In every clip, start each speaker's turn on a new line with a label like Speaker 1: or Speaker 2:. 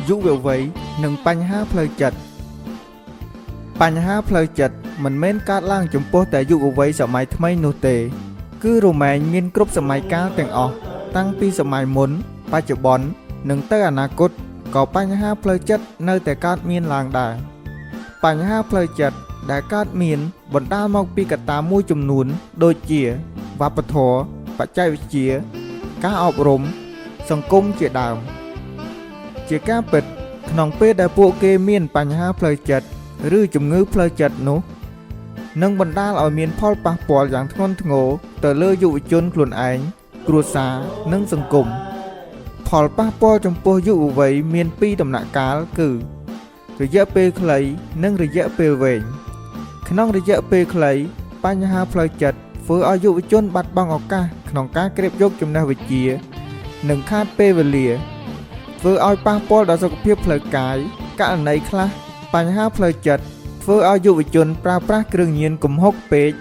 Speaker 1: យុវវ័យនិងបញ្ហាផ្លូវចិត្តបញ្ហាផ្លូវចិត្តមិនមែនកើតឡើងចំពោះតែយុវវ័យសម័យថ្មីនោះទេគឺរមែងមានគ្រប់សម័យកាលទាំងអស់តាំងពីសម័យមុនបច្ចុប្បន្ននិងទៅអនាគតក៏បញ្ហាផ្លូវចិត្តនៅតែកើតមានឡើងដែរបញ្ហាផ្លូវចិត្តដែលកើតមានបណ្ដាលមកពីកត្តាមួយចំនួនដូចជាវប្បធម៌បច្ចេកវិទ្យាការអប់រំសង្គមជាដើមជាការពិតក្នុងពេលដែលពួកគេមានបញ្ហាផ្លូវចិត្តឬជំងឺផ្លូវចិត្តនោះនឹងបណ្ដាលឲ្យមានផលប៉ះពាល់យ៉ាងធ្ងន់ធ្ងរទៅលើយុវជនខ្លួនឯងគ្រួសារនិងសង្គមផលប៉ះពាល់ចំពោះយុវវ័យមានពីរដំណាក់កាលគឺរយៈពេលខ្លីនិងរយៈពេលវែងក្នុងរយៈពេលខ្លីបញ្ហាផ្លូវចិត្តធ្វើឲ្យយុវជនបាត់បង់ឱកាសក្នុងការក្រេបយកចំណេះវិជ្ជានិងខាតពេលវេលាធ្វើឲ្យប៉ះពាល់ដល់សុខភាពផ្លូវកាយករណីខ្លះបញ្ហាផ្លូវចិត្តធ្វើឲ្យយុវជនប្រើប្រាស់គ្រឿងញៀនគំហុកពេក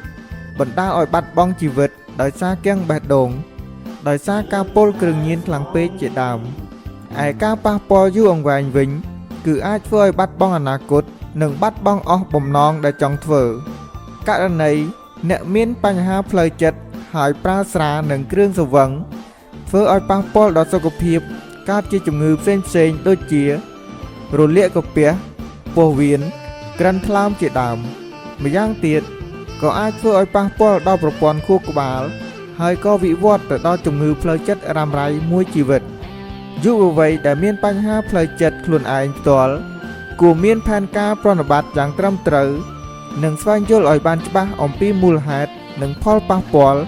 Speaker 1: បណ្ដាលឲ្យបាត់បង់ជីវិតដោយសារគាំងបេះដូងដោយសារការពុលគ្រឿងញៀនខ្លាំងពេកជាដើមឯការប៉ះពាល់យូរអង្វែងវិញគឺអាចធ្វើឲ្យបាត់បង់អនាគតនិងបាត់បង់អស់បំណងដែលចង់ធ្វើករណីអ្នកមានបញ្ហាផ្លូវចិត្តហើយប្រើស្រានិងគ្រឿងស្រវឹងធ្វើឲ្យប៉ះពាល់ដល់សុខភាពកើតជាជំងឺផ្សេងៗដូចជារលាកកាពះពោះវៀនក្រិនថ្លើមជាដើមម្យ៉ាងទៀតក៏អាចធ្វើឲ្យប៉ះពាល់ដល់ប្រព័ន្ធខួរក្បាលហើយក៏វិវត្តទៅដល់ជំងឺផ្លូវចិត្តរ៉ាំរ៉ៃមួយជីវិតយុវវ័យដែលមានបញ្ហាផ្លូវចិត្តខ្លួនឯងផ្ទាល់គួរមានផែនការប្រតិបត្តិយ៉ាងត្រឹមត្រូវនិងស្វែងយល់ឲ្យបានច្បាស់អំពីមូលហេតុនិងផលប៉ះពាល់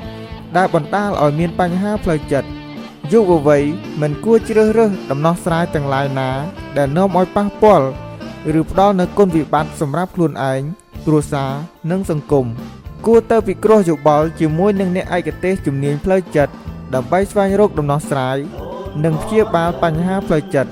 Speaker 1: ដែលបណ្ដាលឲ្យមានបញ្ហាផ្លូវចិត្តយុវវ័យមិនគួរជ្រើសរើសដំណោះស្រាយទាំងឡាយណាដែលនាំឲ្យប៉ះពាល់ឬផ្ដល់នូវគុណវិបត្តិសម្រាប់ខ្លួនឯងគ្រួសារនិងសង្គមគួរទៅពិគ្រោះយោបល់ជាមួយនឹងអ្នកឯកទេសជំនាញផ្លូវចិត្តដើម្បីស្វែងរកដំណោះស្រាយនិងព្យាបាលបញ្ហាផ្លូវចិត្ត